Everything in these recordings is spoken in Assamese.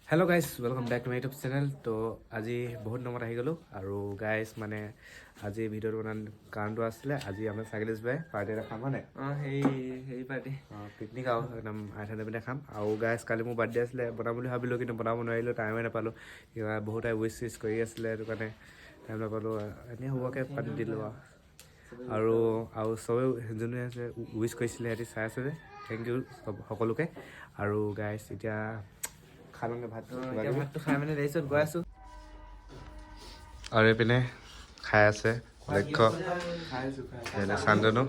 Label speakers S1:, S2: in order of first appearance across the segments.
S1: Hello' guys welcome back to my YouTube channel. তো আজি বহুত দিনত আহি গ'লোঁ আৰু গাইজ মানে আজি ভিডিঅ'টো বনাৰ কাৰণটো আছিলে আজি আমাৰ চাইকেলিষ্ট বাই পাৰ্টি এটা খাম হয়
S2: সেই পাৰ্টি
S1: পিকনিক আৰু একদম আইথানে পিনে খাম আৰু গাইজ কালি মোৰ বাৰ্থডে আছিলে বনাম বুলি ভাবিলোঁ কিন্তু বনাব নোৱাৰিলোঁ টাইমে নাপালোঁ কিবা বহুতে উইচ চুইচ কৰি আছিলে সেইটো কাৰণে টাইম নাপালোঁ এনেই হ'বকৈ পাতি দিলোঁ আৰু চবেই যোনে আছে উইচ কৰিছিলে সিহঁতি চাই আছে যে থেংক ইউ সকলোকে আৰু গাইজ এতিয়া খালংগে ভাতটো
S2: খাই মানে তাৰপিছত গৈ আছোঁ
S1: আৰু এইপিনে খাই আছে লক্ষ্য চান্দনো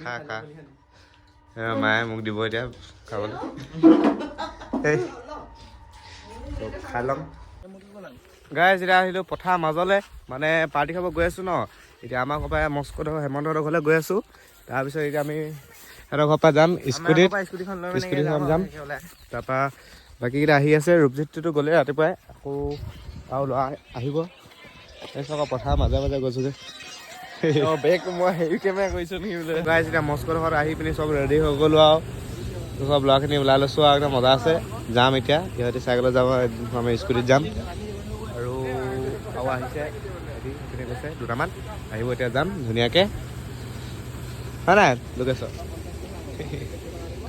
S1: খা খা মায়ে মোক দিব এতিয়া খাবলৈ খাই ল'ম গাইজ এতিয়া আহিলোঁ পথাৰ মাজলৈ মানে পাৰ্টি খাব গৈ আছোঁ ন এতিয়া আমাৰ ঘৰৰ পৰা মস্কোত হেমন্তহঁতৰ ঘৰলৈ গৈ আছোঁ তাৰপিছত এতিয়া আমি সিহঁতৰ ঘৰৰ পৰা যাম স্কুটিখন যাম তাৰপৰা বাকীকেইটা আহি আছে ৰূপজিতটোতো গ'লে ৰাতিপুৱাই আকৌ আৰু ল'ৰা আহিব তাৰপিছত আকৌ পথাৰ মাজে মাজে গৈছোঁ যে
S2: বেগ মই হেৰি কেমেৰা কৰিছোঁ নেকি বোলে
S1: গাইজ এতিয়া মস্কোৰ ঘৰত আহি পিনি চব ৰেডি হৈ গ'লোঁ আৰু চব ল'ৰাখিনি ওলাই লৈছোঁ আৰু একদম মজা আছে যাম এতিয়া সিহঁতি চাইকেলত যাব আমি স্কুটিত যাম আৰু আহিছে সিহঁতি গৈছে দুটামান আহিব এতিয়া যাম ধুনীয়াকৈ হয় নাই লোকেশ্বৰ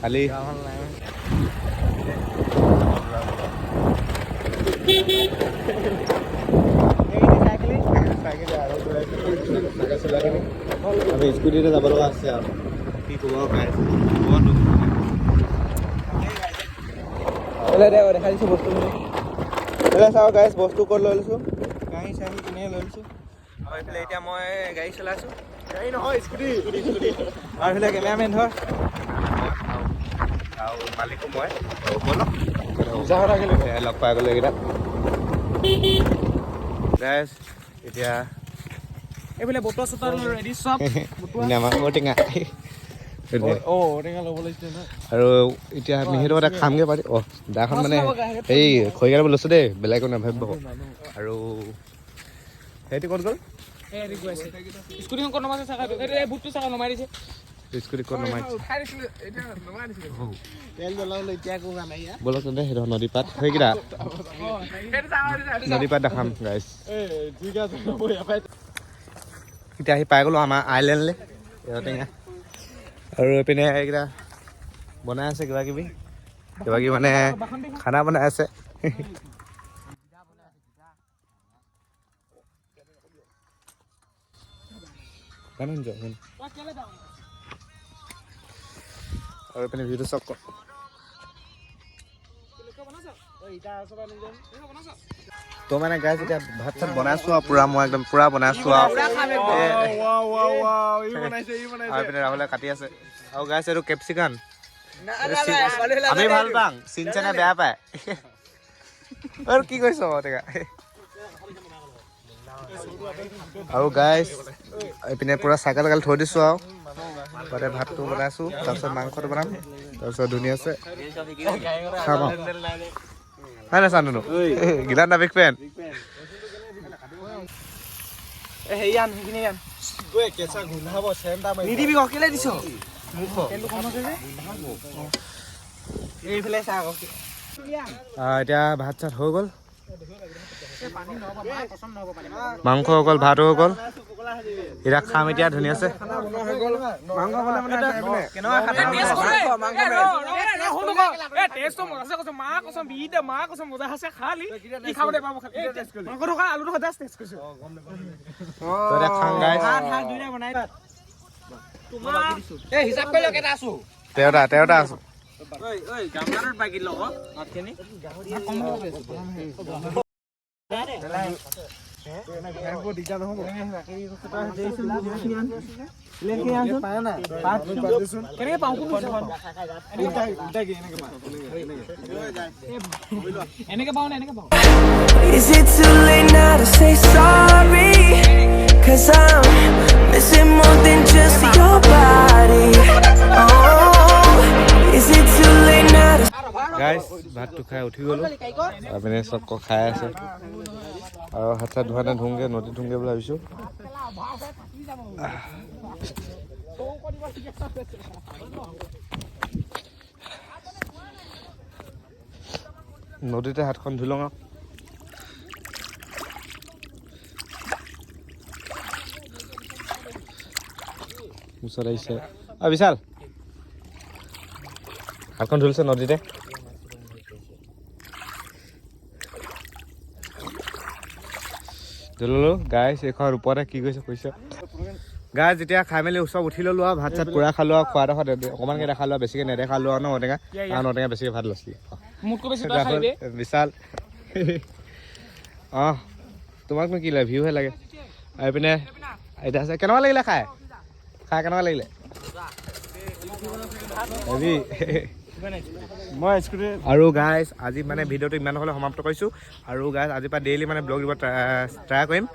S1: খালি আমি স্কুটিতে যাব লগা আছে আৰু কি ক'ব
S2: দেখাই দিছোঁ বস্তুখিনি
S1: চাওঁ গাইজ বস্তু ক'ত লৈ লৈছোঁ
S2: গাড়ী চাড়ী কিনে লৈ লৈছোঁ আৰু এইফালে এতিয়া মই গাড়ী চলাইছোঁ গাড়ী নহয় স্কুটি আৰু এইফালে কেমেৰামেন ধৰ
S1: আৰু মালিকো মই লগ পাই গ'লো এইকেইটা গাইজ এতিয়া
S2: এইফালে বতৰ চতৰ ৰেডি চব
S1: আমাৰ ঔটেঙা
S2: ঔটেঙা ল'ব লাগিছিলে নহয়
S1: আৰু এতিয়া আমি সেইটো এটা খামগৈ পাৰি দাখন মানে এই খৰিকাটো লৈছোঁ দেই বেলেগো নাভাবিব আৰু সেইটো ক'ত গ'ল
S2: স্কুটিখন ক'ত নমাইছে চাকা বুটটো চাকা নমাই দিছে
S1: স্কুটি ক'ত নমাইছে ব'লক তেন্তে সেইটো নদী পাত সেইকেইটা নদী পাত দেখাম গাইজ এতিয়া আহি পাই গ'লোঁ আমাৰ আইলেণ্ডলৈ ঔটেঙা আৰু এইপিনে এইকেইটা বনাই আছে কিবা কিবি মানে খানা বনাই আছে আৰু এইপিনে ভিডিঅ' চব তো মানে গাইজ এতিয়া ভাত চাত বনাইছোঁ আৰু পূৰা মই একদম পূৰা বনাইছোঁ আৰু এইপিনে ৰাহুলে কাটি আছে আৰু গাইজ এইটো কেপচিকান আমি ভাল পাওঁ চিনচেনে বেয়া পায় আৰু কি কৈছ টেকা আৰু গাইজ এইপিনে পূৰা চাইকেল থৈ দিছোঁ আৰু তাতে ভাতটো বনাইছোঁ তাৰপিছত মাংসটো বনাম তাৰপিছত ধুনীয়া আছে খাম আৰু হয় নাই চান্দনো গিলান না বিগ ফেন
S2: নিদিবি কেলে দিছ এইফালে চা
S1: এতিয়া ভাত চাত হৈ গ'ল মাংস হৈ গ'ল ভাতো হৈ গ'ল এতিয়া খাম এতিয়া ধুনীয়া আছে তেৰটা আছো
S3: Is it too late now to say sorry? 'Cause I'm missing more than just your body. Oh, is it too late now to
S1: guys ভাতটো খাই উঠি গ'লোঁ আপুনি চব খাই আছে আৰু হাত চাত ধোৱা নাই ধুংগে নদীত ধুংগে বুলি ভাবিছোঁ নদীতে হাতখন ধুই লওঁ ওচৰত আহিছে বিশাল হাতখন ধুলিছে নদীতে ধুলো গাইছ এইখন ওপৰতে কি কৈছে কৈছে গাই যেতিয়া খাই মেলি ওচৰত উঠি ল'লো আৰু ভাত চাত পুৰা খালো আৰু খোৱা ডোখৰ অকণমানকৈ দেখালো আৰু বেছিকৈ নেদেখালো আৰু ঔটেঙা আৰু ঔটেঙা বেছিকৈ ভাত লৈছিলি বিশাল অঁ তোমাকনো কি লাগে ভিউহে লাগে আৰু পিনে এতিয়া আছে কেনেকুৱা লাগিলে খাই কেনেকুৱা লাগিলে আৰু গাইজ আজি মানে ভিডিঅ'টো ইমান হ'লে সমাপ্ত কৰিছোঁ আৰু গাইজ আজিৰ পৰা ডেইলি মানে ব্লগ দিব ট্ৰাই কৰিম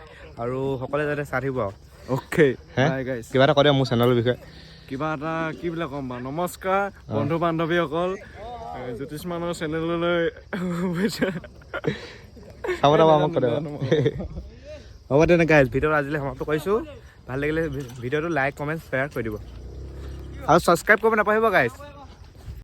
S1: আৰু সকলোৱে যাতে চাই থাকিব আৰু
S2: অ'কে
S1: কিবা এটা কৈ দিয়ক মোৰ চেনেলৰ বিষয়ে
S2: কিবা এটা কি বুলি ক'ম বাৰু নমস্কাৰ বন্ধু বান্ধৱীসকল জ্যোতিষমানৰ চেনেললৈ
S1: চাব দাব আমাক কৈ হ'ব তেনে গাইজ ভিডিঅ'টো আজিলৈ সমাপ্ত কৰিছোঁ ভাল লাগিলে ভিডিঅ'টো লাইক কমেণ্ট শ্বেয়াৰ কৰি দিব আৰু ছাবস্ক্ৰাইব কৰিব নাপাহৰিব গাইজ